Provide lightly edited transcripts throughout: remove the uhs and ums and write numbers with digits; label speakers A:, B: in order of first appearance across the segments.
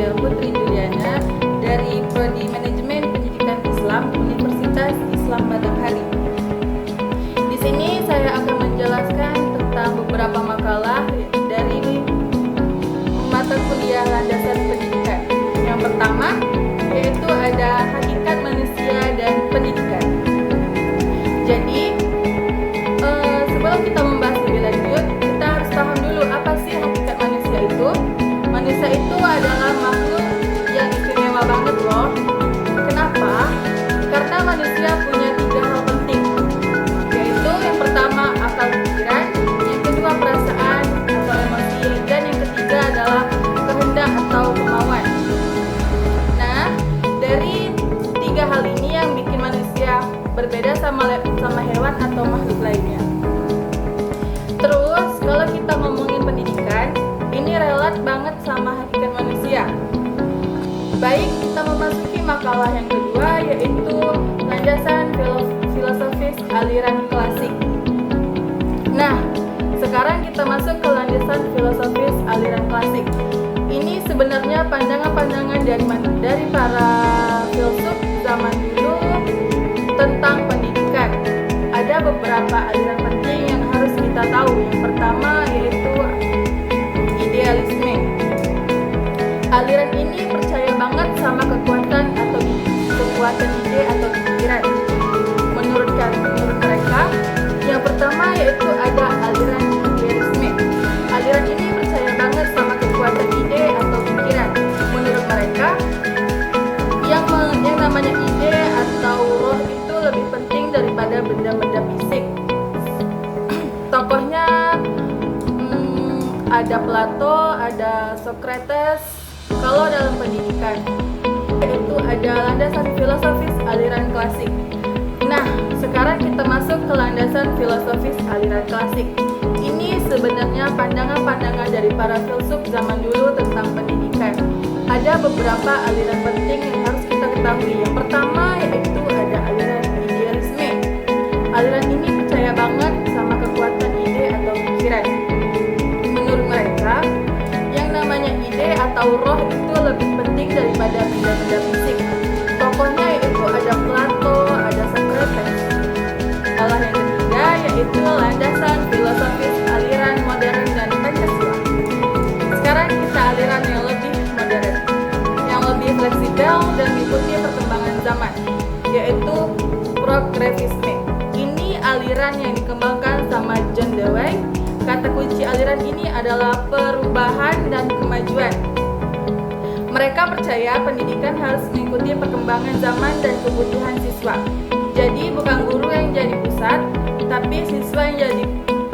A: saya Putri Juliana dari Prodi Manajemen Pendidikan Islam Universitas Islam Batanghari. Di sini saya akan menjelaskan tentang beberapa makalah dari mata kuliah landasan pendidikan. Yang pertama yaitu ada hakikat manusia dan pendidikan. Jadi sebelum kita membahas lebih lanjut, kita harus paham dulu apa sih hakikat manusia itu. Manusia itu adalah makhluk yang istimewa banget loh. Kenapa? Karena manusia punya 3 hal penting, yaitu yang pertama akal pikiran, yang kedua perasaan atau emosi, dan yang ketiga adalah kehendak atau kemauan. Nah, dari 3 hal ini yang bikin manusia berbeda sama hewan atau makhluk lainnya. Terus kalau kita ngomongin pendidikan, ini relate banget sama hakikat manusia. Baik, kita memasuki makalah yang kedua, yaitu landasan filosofis aliran klasik. Nah, sekarang kita masuk ke landasan filosofis aliran klasik. Ini sebenarnya pandangan-pandangan dari para filsuf zaman dulu tentang pendidikan. Ada beberapa aliran penting yang harus kita tahu. Yang pertama yaitu idealisme. Aliran ini percaya banget sama kekuatan ide atau pikiran. Menurut mereka, yang pertama yaitu ada aliran idealisme. Aliran ini percaya banget sama kekuatan ide atau pikiran. Menurut mereka, yang namanya ide atau roh itu lebih penting daripada benda-benda fisik. Tokohnya ada Plato, ada Socrates. Kalau dalam pendidikan itu ada landasan filosofis aliran klasik. Nah, sekarang kita masuk ke landasan filosofis aliran klasik. Ini sebenarnya pandangan-pandangan dari para filsuf zaman dulu tentang pendidikan. Ada beberapa aliran penting yang harus kita ketahui. Yang pertama yaitu ada aliran idealisme. Aliran ini percaya banget sama kekuatan ide atau pikiran. Menurut mereka, yang namanya ide atau roh itu lebih penting daripada benda-benda fisik. Tokohnya yaitu ada Plato, ada Socrates. Makalah yang ketiga yaitu landasan filosofis aliran modern dan Pancasila. Sekarang kita aliran yang lebih modern, yang lebih fleksibel dan mengikuti perkembangan zaman, yaitu progresisme. Ini aliran yang dikembangkan sama John Dewey. Kata kunci aliran ini adalah perubahan dan kemajuan. Mereka percaya pendidikan harus mengikuti perkembangan zaman dan kebutuhan siswa. Jadi bukan guru yang jadi pusat, tapi siswa yang jadi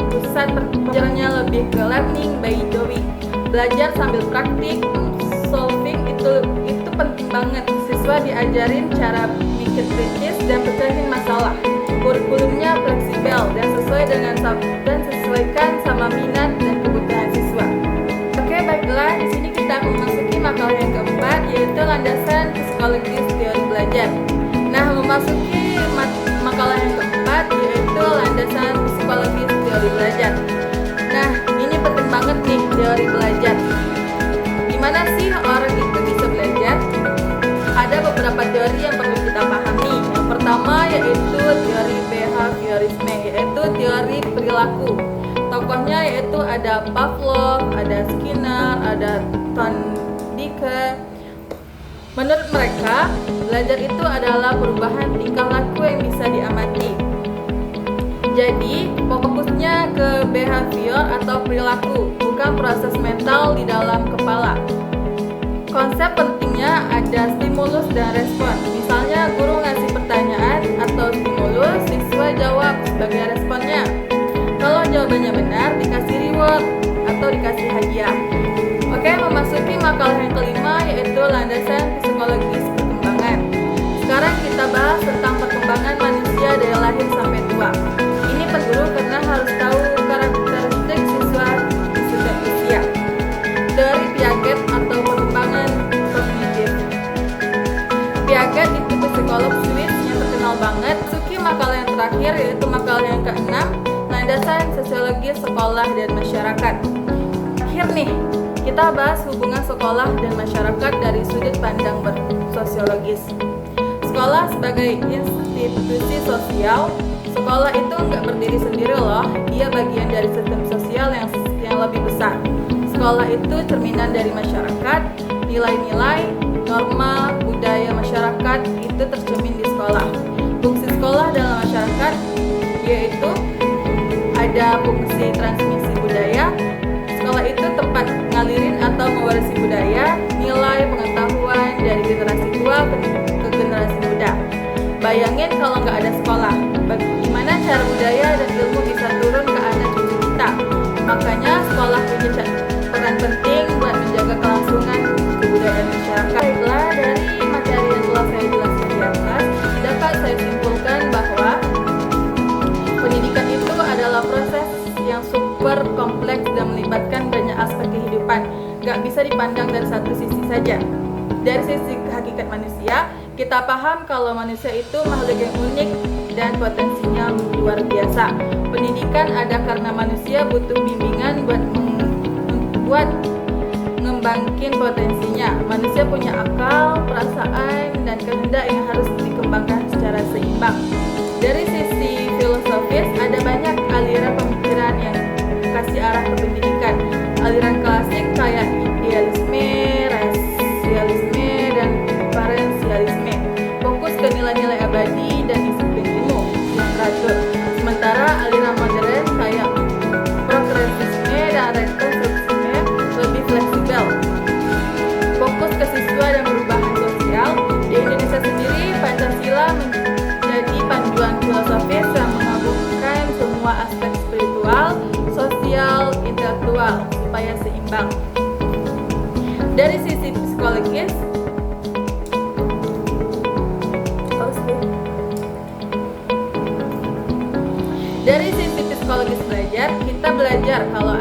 A: pusat. Pelajarannya lebih ke learning by doing. Belajar sambil praktik, solving itu penting banget. Siswa diajarin cara mikir kritis dan pecahin masalah. Kurikulumnya fleksibel dan sesuaikan sama minat dan kebutuhan siswa. Oke, baiklah, di sini kita memasuki makalah yang keempat, yaitu landasan psikologis teori belajar. Nah, memasuki makalah yang keempat yaitu landasan psikologis teori belajar. Nah, ini penting banget nih teori belajar. Gimana sih orang itu bisa belajar? Ada beberapa teori yang perlu kita pahami. Yang pertama yaitu teori behaviorisme, yaitu teori perilaku. Tokohnya yaitu ada Pavlov, ada Skinner, ada Thorndike. Menurut mereka, belajar itu adalah perubahan tingkah laku yang bisa diamati. Jadi, fokusnya ke behavior atau perilaku, bukan proses mental di dalam kepala. Konsep pentingnya ada stimulus dan respon. Misalnya, guru ngasih pertanyaan atau stimulus, siswa jawab sebagai responnya. Kalau jawabannya benar, dikasih reward atau dikasih hadiah. Oke, memasuki makalah yang kelima yaitu landasan psikologis perkembangan. Sekarang kita bahas tentang perkembangan manusia dari lahir sampai tua. Ini penting karena harus tahu karakteristik siswa setiap usia. Dari Piaget atau perkembangan kognitif. Piaget itu psikolog Swiss yang terkenal banget. Masuki makalah yang terakhir yaitu makalah yang ke-6, landasan sosiologi sekolah dan masyarakat. Akhir nih, Kita bahas hubungan sekolah dan masyarakat dari sudut pandang bersosiologis. Sekolah sebagai institusi sosial, sekolah itu nggak berdiri sendiri loh, dia bagian dari sistem sosial yang lebih besar. Sekolah itu cerminan dari masyarakat, nilai-nilai, norma, budaya masyarakat itu tercermin di sekolah. Fungsi sekolah dalam masyarakat yaitu ada fungsi transmisi budaya. Sekolah itu tempat ngalirin atau mewarisi budaya, nilai, pengetahuan dari generasi tua ke generasi muda. Bayangin kalau nggak ada sekolah, bagaimana cara budaya dan ilmu bisa turun ke anak cucu kita? Makanya sekolah punya peran penting buat menjaga kelangsungan kebudayaan masyarakat. Baiklah, dari materi yang telah saya jelaskan di atas, dapat saya simpulkan bahwa pendidikan itu adalah proses yang super kompleks dan melibatkan banyak aspek kehidupan. Gak bisa dipandang dari satu sisi saja. Dari sisi hakikat manusia, kita paham kalau manusia itu makhluk yang unik dan potensinya luar biasa. Pendidikan ada karena manusia butuh bimbingan buat ngembangin potensinya. Manusia punya akal, perasaan, dan kehendak yang harus dikembangkan secara seimbang. Dari sisi filosofis, ada banyak aliran pemikiran yang kasih arah ke pendidikan. Aliran klasik kayak idealisme, rasialisme, dan diferensialisme fokus ke nilai-nilai abadi dan disiplin ilmu yang teratur. Sementara aliran modern kayak progresisme dan rekonstruksisme lebih fleksibel, fokus ke siswa dan perubahan sosial. Di Indonesia sendiri, Pancasila menjadi panduan filosofis yang menggabungkan semua aspek spiritual, sosial, intelektual supaya seimbang. Dari sisi psikologis, belajar, kita belajar kalau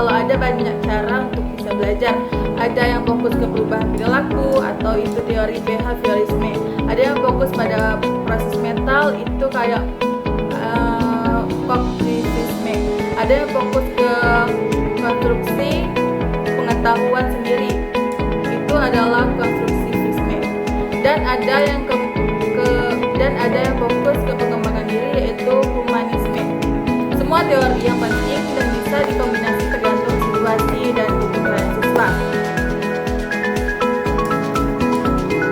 A: ada banyak cara untuk bisa belajar. Ada yang fokus ke perubahan perilaku atau itu teori behaviorisme. Ada yang fokus pada proses mental, itu kayak kognitivisme. Ada yang fokus ke konstruksi pengetahuan sendiri, itu adalah konstruktivisme. Dan ada yang fokus ke pengembangan diri, yaitu humanisme. Semua teori yang penting dan bisa dikombinasi tergantung situasi dan kebutuhan siswa.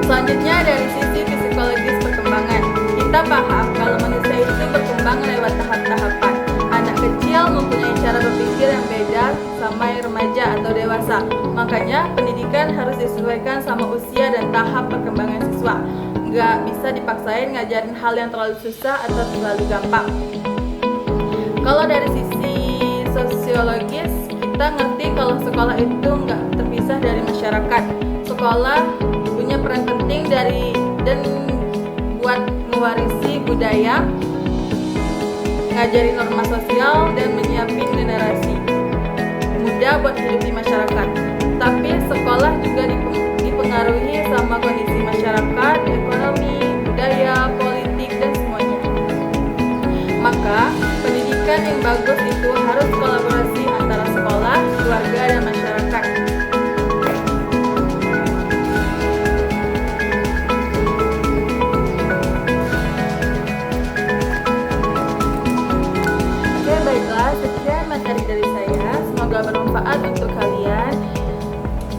A: Selanjutnya dari sisi psikologis perkembangan, kita paham kalau manusia itu berkembang lewat tahap-tahapan. Anak kecil mempunyai cara berpikir yang beda sama remaja atau dewasa. Makanya pendidikan harus disesuaikan sama usia dan tahap perkembangan siswa. Nggak bisa dipaksain ngajarin hal yang terlalu susah atau terlalu gampang. Kalau dari sisi sosiologis, kita ngerti kalau sekolah itu nggak terpisah dari masyarakat. Sekolah punya peran penting dan buat mewarisi budaya, ngajarin norma sosial, dan menyiapin generasi muda buat hidup di masyarakat. Tapi sekolah juga dipengaruhi sama kondisi masyarakat, ekonomi, budaya, politik, dan semuanya. Maka pendidikan yang bagus itu harus kolaborasi antara sekolah, keluarga, dan masyarakat. Oke, baiklah, sekian materi dari saya. Semoga bermanfaat untuk kalian.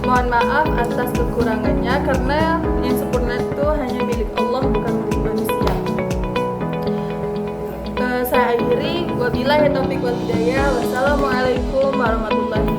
A: Mohon maaf atas kekurangannya karena yang sempurna itu hanya milik Allah, bukan milik manusia. Saya akhiri, wabillahi taufiq wal hidayah. Wassalamualaikum warahmatullahi wabarakatuh.